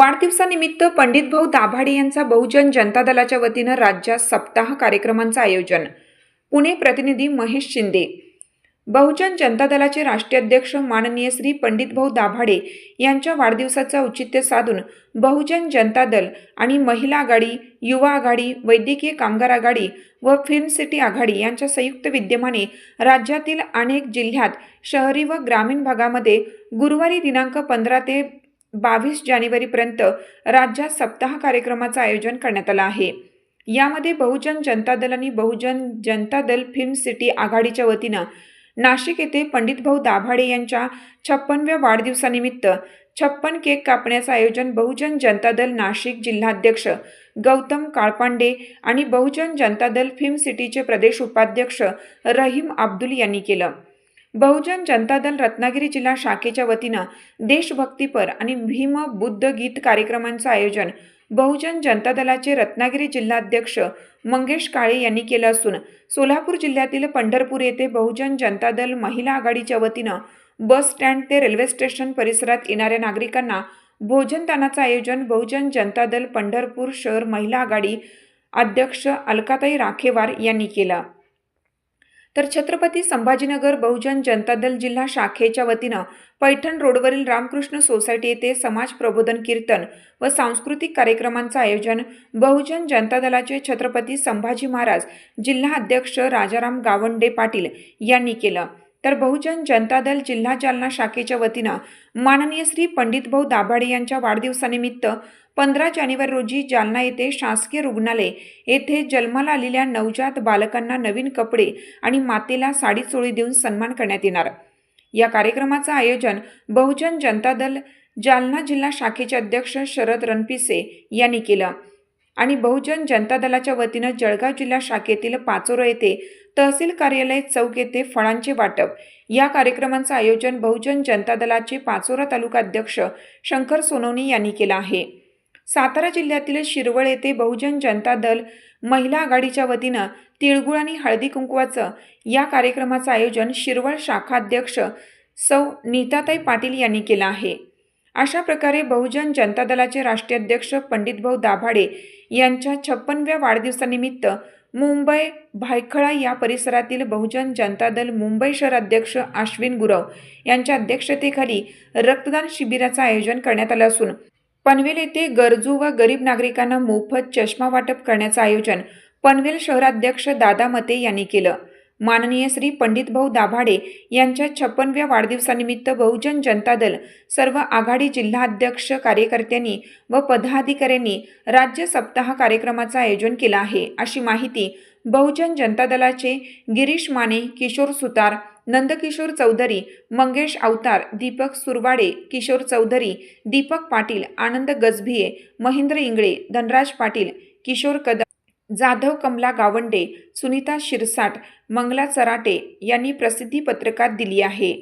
वाढदिवसानिमित्त पंडित भाऊ दाभाडे यांचा बहुजन जनता दलाच्या वतीनं राज्यात सप्ताह कार्यक्रमांचं आयोजन। पुणे प्रतिनिधी महेश शिंदे। बहुजन जनता दलाचे राष्ट्रीय अध्यक्ष माननीय श्री पंडित भाऊ दाभाडे यांच्या वाढदिवसाचं औचित्य साधून बहुजन जनता दल आणि महिला आघाडी, युवा आघाडी, वैद्यकीय कामगार आघाडी व फिल्म सिटी आघाडी यांच्या संयुक्त विद्यमाने राज्यातील अनेक जिल्ह्यात शहरी व ग्रामीण भागामध्ये गुरुवारी दिनांक 15 ते 22 जानेवारीपर्यंत राज्यात सप्ताह कार्यक्रमाचं आयोजन करण्यात आलं आहे। यामध्ये बहुजन जनता दल आणि बहुजन जनता दल फिल्म सिटी आघाडीच्या वतीनं नाशिक येथे पंडित भाऊ दाभाडे यांच्या 56व्या वाढदिवसानिमित्त 56 केक कापण्याचं आयोजन बहुजन जनता दल नाशिक जिल्हाध्यक्ष गौतम काळपांडे आणि बहुजन जनता दल फिल्म सिटीचे प्रदेश उपाध्यक्ष रहीम अब्दुल यांनी केलं। बहुजन जनता दल रत्नागिरी जिल्हा शाखेच्या वतीनं देशभक्तीपर आणि भीम बुद्ध गीत कार्यक्रमांचं आयोजन बहुजन जनता दलाचे रत्नागिरी जिल्हाध्यक्ष मंगेश काळे यांनी केलं असून सोलापूर जिल्ह्यातील पंढरपूर येथे बहुजन जनता दल महिला आघाडीच्या वतीनं बस स्टँड ते रेल्वे स्टेशन परिसरात येणाऱ्या नागरिकांना भोजनदानाचं आयोजन बहुजन जनता दल पंढरपूर शहर महिला आघाडी अध्यक्ष अलकाताई राखेवार यांनी केलं। तर छत्रपती संभाजीनगर बहुजन जनता दल जिल्हा शाखेच्या वतीनं पैठण रोडवरील रामकृष्ण सोसायटी येथे समाज प्रबोधन कीर्तन व सांस्कृतिक कार्यक्रमांचं आयोजन बहुजन जनता दलाचे छत्रपती संभाजी महाराज जिल्हा अध्यक्ष राजाराम गावंडे पाटील यांनी केलं। तर बहुजन जनता दल जिल्हा जालना शाखेच्या वतीनं माननीय श्री पंडित भाऊ दाभाडे यांच्या वाढदिवसानिमित्त 15 जानेवारी रोजी जालना येथे शासकीय रुग्णालय येथे जन्माला आलेल्या नवजात बालकांना नवीन कपडे आणि मातेला साडी चोळी देऊन सन्मान करण्यात येणार। या कार्यक्रमाचं आयोजन बहुजन जनता दल जालना जिल्हा शाखेचे अध्यक्ष शरद रणपिसे यांनी केलं आणि बहुजन जनता दलाच्या वतीनं जळगाव जिल्हा शाखेतील पाचोरा येथे तहसील कार्यालय चौक येथे फळांचे वाटप या कार्यक्रमांचं आयोजन बहुजन जनता दलाचे पाचोरा तालुका अध्यक्ष शंकर सोनवणे यांनी केलं आहे। सातारा जिल्ह्यातील शिरवळ येथे बहुजन जनता दल महिला आघाडीच्या वतीनं तिळगुळ आणि हळदी कुंकवाचं या कार्यक्रमाचं आयोजन शिरवळ शाखाध्यक्ष सौ नीताताई पाटील यांनी केलं आहे। अशा प्रकारे बहुजन जनता दलाचे राष्ट्रीय अध्यक्ष पंडित भाऊ दाभाडे यांच्या 56व्या वाढदिवसानिमित्त मुंबई भायखळा या परिसरातील बहुजन जनता दल मुंबई शहर अध्यक्ष अश्विन गुरव यांच्या अध्यक्षतेखाली रक्तदान शिबिराचं आयोजन करण्यात आलं असून पनवेल येथे गरजू व गरीब नागरिकांना मोफत चष्मा वाटप करण्याचं आयोजन पनवेल शहराध्यक्ष दादा मते यांनी केलं। माननीय श्री पंडित भाऊ दाभाडे यांच्या 56व्या वाढदिवसानिमित्त बहुजन जनता दल सर्व आघाडी जिल्हाध्यक्ष कार्यकर्त्यांनी व पदाधिकाऱ्यांनी राज्य सप्ताह कार्यक्रमाचं आयोजन केलं आहे, अशी माहिती बहुजन जनता दलाचे गिरीश माने, किशोर सुतार, नंदकिशोर चौधरी, मंगेश अवतार, दीपक सुरवाडे, किशोर चौधरी, दीपक पाटील, आनंद गजभिये, महेंद्र इंगळे, धनराज पाटील, किशोर कदम, जाधव कमला गावंडे, सुनीता शिरसाट, मंगला चराटे यांनी प्रसिद्धी पत्रकात दिली आहे।